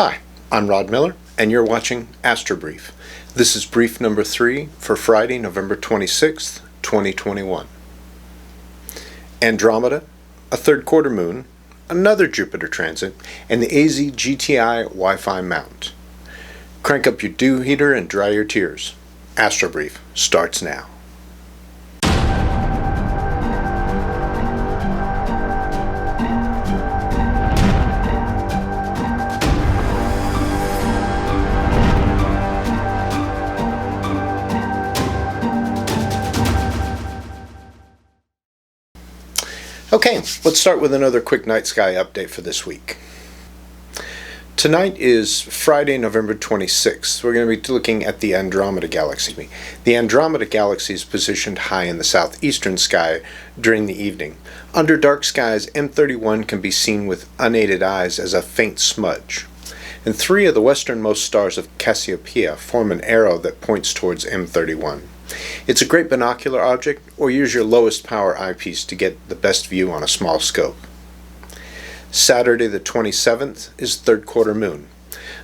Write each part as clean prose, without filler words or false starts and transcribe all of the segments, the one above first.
Hi, I'm Rod Miller, and you're watching Astrobrief. This is brief number 3 for Friday, November 26th, 2021. Andromeda, a third quarter moon, another Jupiter transit, and the AZ-GTI Wi-Fi mount. Crank up your dew heater and dry your tears. Astrobrief starts now. Okay, let's start with another quick night sky update for this week. Tonight is Friday, November 26th. We're going to be looking at the Andromeda Galaxy. The Andromeda Galaxy is positioned high in the southeastern sky during the evening. Under dark skies, M31 can be seen with unaided eyes as a faint smudge. And 3 of the westernmost stars of Cassiopeia form an arrow that points towards M31. It's a great binocular object, or use your lowest power eyepiece to get the best view on a small scope. Saturday the 27th is third quarter moon.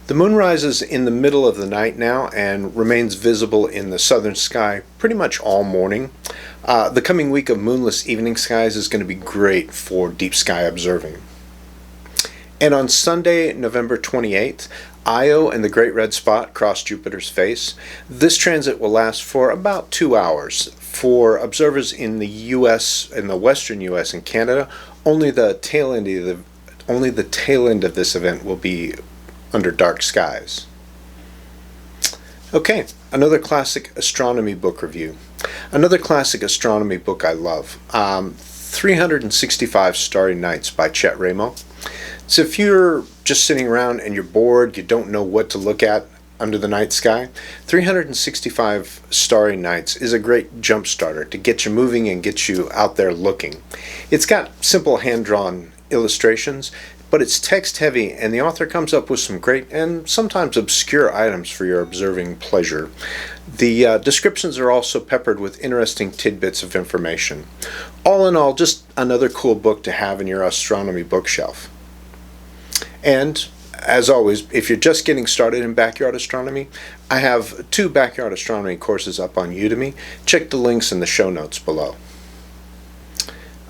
The moon rises in the middle of the night now and remains visible in the southern sky pretty much all morning. The coming week of moonless evening skies is going to be great for deep sky observing. And on Sunday, November 28th, Io and the Great Red Spot cross Jupiter's face. This transit will last for about 2 hours. For observers in the U.S., in the western U.S. and Canada, only the tail end of this event will be under dark skies. Okay, another classic astronomy book review. Another classic astronomy book I love. 365 Starry Nights by Chet Ramo. So if you're just sitting around and you're bored, you don't know what to look at under the night sky, 365 Starry Nights is a great jump starter to get you moving and get you out there looking. It's got simple hand-drawn illustrations, but it's text heavy, and the author comes up with some great and sometimes obscure items for your observing pleasure. The descriptions are also peppered with interesting tidbits of information. All in all, just another cool book to have in your astronomy bookshelf. And as always, if you're just getting started in backyard astronomy, I have 2 backyard astronomy courses up on Udemy. Check the links in the show notes below.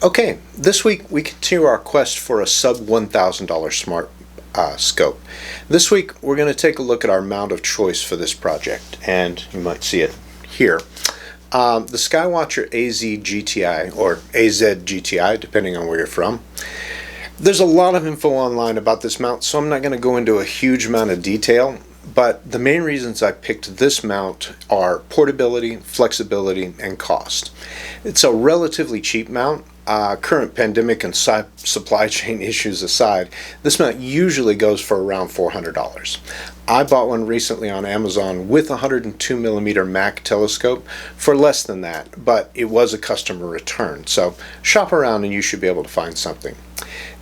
Okay, this week we continue our quest for a sub $1,000 smart scope. This week we're going to take a look at our mount of choice for this project, and you might see it here. The Skywatcher AZ-GTI, or AZ-GTI, depending on where you're from. There's a lot of info online about this mount, so I'm not going to go into a huge amount of detail, but the main reasons I picked this mount are portability, flexibility, and cost. It's a relatively cheap mount. Current pandemic and supply chain issues aside, this mount usually goes for around $400. I bought one recently on Amazon with a 102mm Mac telescope for less than that, but it was a customer return, so shop around and you should be able to find something.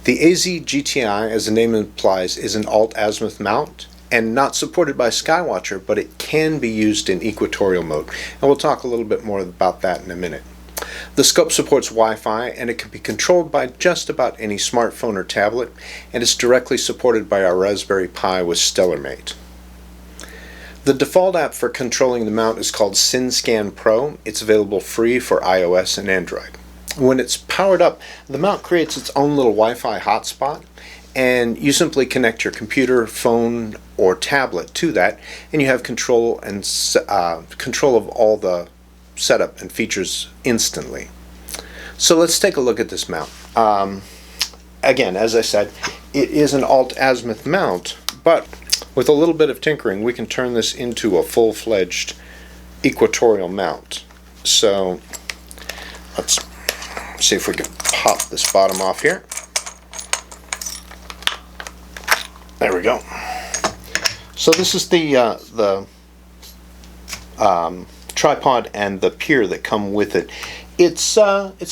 The AZ-GTI, as the name implies, is an alt-azimuth mount and not supported by Skywatcher, but it can be used in Equatorial Mode, and we'll talk a little bit more about that in a minute. The scope supports Wi-Fi, and it can be controlled by just about any smartphone or tablet, and it's directly supported by our Raspberry Pi with StellarMate. The default app for controlling the mount is called SynScan Pro. It's available free for iOS and Android. When it's powered up, the mount creates its own little Wi-Fi hotspot, and you simply connect your computer, phone, or tablet to that, and you have control of all the setup and features instantly. So let's take a look at this mount. Again, as I said, it is an alt-azimuth mount, but with a little bit of tinkering, we can turn this into a full-fledged equatorial mount. So let's see if we can pop this bottom off here. There we go. So this is the tripod and the pier that come with it. It's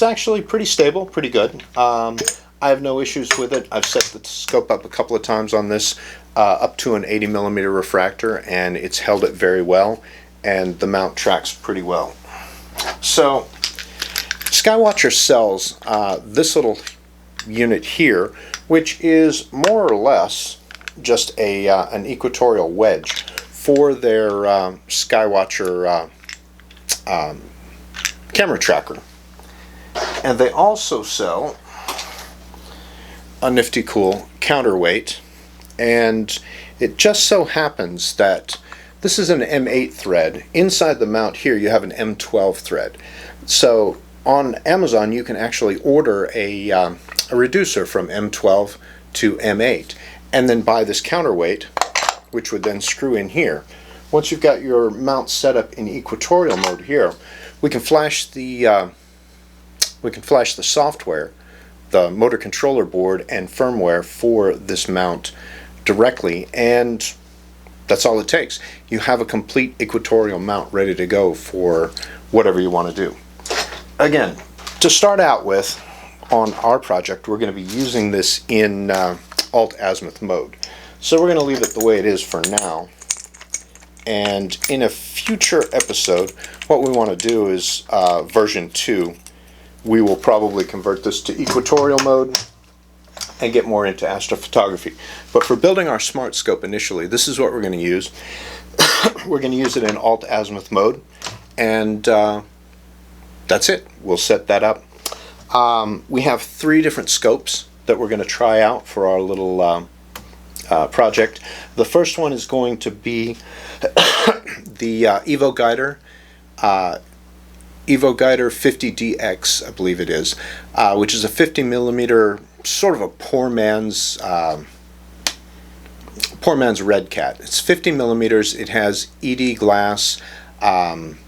actually pretty stable, pretty good. I have no issues with it. I've set the scope up a couple of times on this, up to an 80mm refractor, and it's held it very well, and the mount tracks pretty well. So Skywatcher sells this little unit here, which is more or less just an Equatorial Wedge for their Skywatcher camera tracker. And they also sell a nifty cool counterweight, and it just so happens that this is an M8 thread. Inside the mount here you have an M12 thread. So on Amazon you can actually order a reducer from M12 to M8 and then buy this counterweight, which would then screw in here. Once you've got your mount set up in Equatorial Mode here, we can flash the software, the motor controller board and firmware for this mount directly, and that's all it takes. You have a complete Equatorial mount ready to go for whatever you want to do. Again, to start out with, on our project we're going to be using this in alt-azimuth mode. So we're going to leave it the way it is for now, and in a future episode what we want to do is version 2. We will probably convert this to Equatorial Mode and get more into astrophotography. But for building our smart scope initially, this is what we're going to use. We're going to use it in alt-azimuth mode, and that's it. We'll set that up. We have 3 different scopes that we're going to try out for our little project. The first one is going to be the Evo Guider. Evo Guider 50DX, I believe it is, which is a 50mm, sort of a poor man's red cat. It's 50mm. It has ED glass and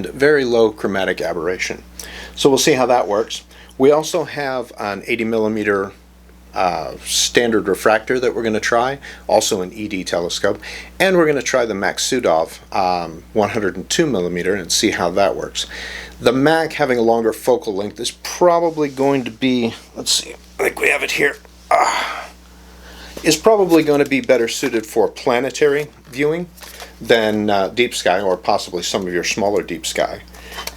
very low chromatic aberration. So we'll see how that works. We also have an 80mm standard refractor that we're going to try, also an ED telescope, and we're going to try the Maksudov 102mm and see how that works. The Mac, having a longer focal length, is probably going to be, let's see, I think we have it here, is probably going to be better suited for planetary viewing than deep sky, or possibly some of your smaller deep sky.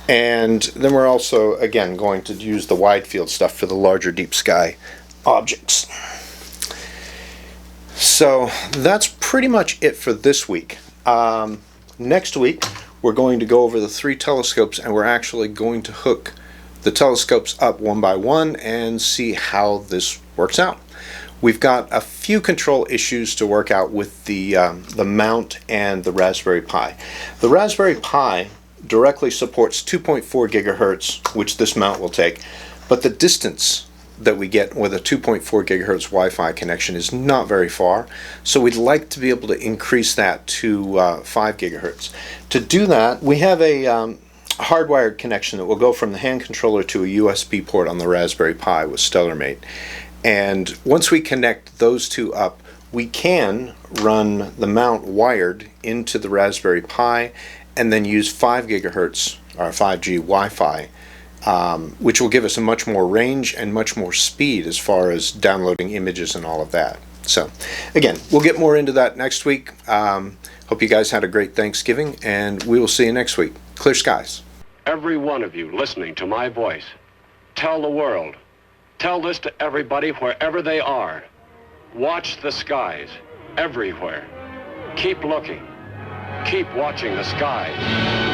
And then we're also, again, going to use the wide field stuff for the larger deep sky objects. So that's pretty much it for this week. Next week we're going to go over the 3 telescopes, and we're actually going to hook the telescopes up one by one and see how this works out. We've got a few control issues to work out with the mount and the Raspberry Pi. The Raspberry Pi directly supports 2.4 gigahertz, which this mount will take, but the distance that we get with a 2.4 gigahertz Wi-Fi connection is not very far, so we'd like to be able to increase that to 5 gigahertz. To do that, we have a hardwired connection that will go from the hand controller to a USB port on the Raspberry Pi with StellarMate. And once we connect those two up, we can run the mount wired into the Raspberry Pi and then use 5 gigahertz or 5G Wi-Fi, which will give us a much more range and much more speed as far as downloading images and all of that. So again, we'll get more into that next week. Hope you guys had a great Thanksgiving, and we will see you next week. Clear skies. Every one of you listening to my voice, tell the world, tell this to everybody wherever they are. Watch the skies everywhere. Keep looking. Keep watching the skies.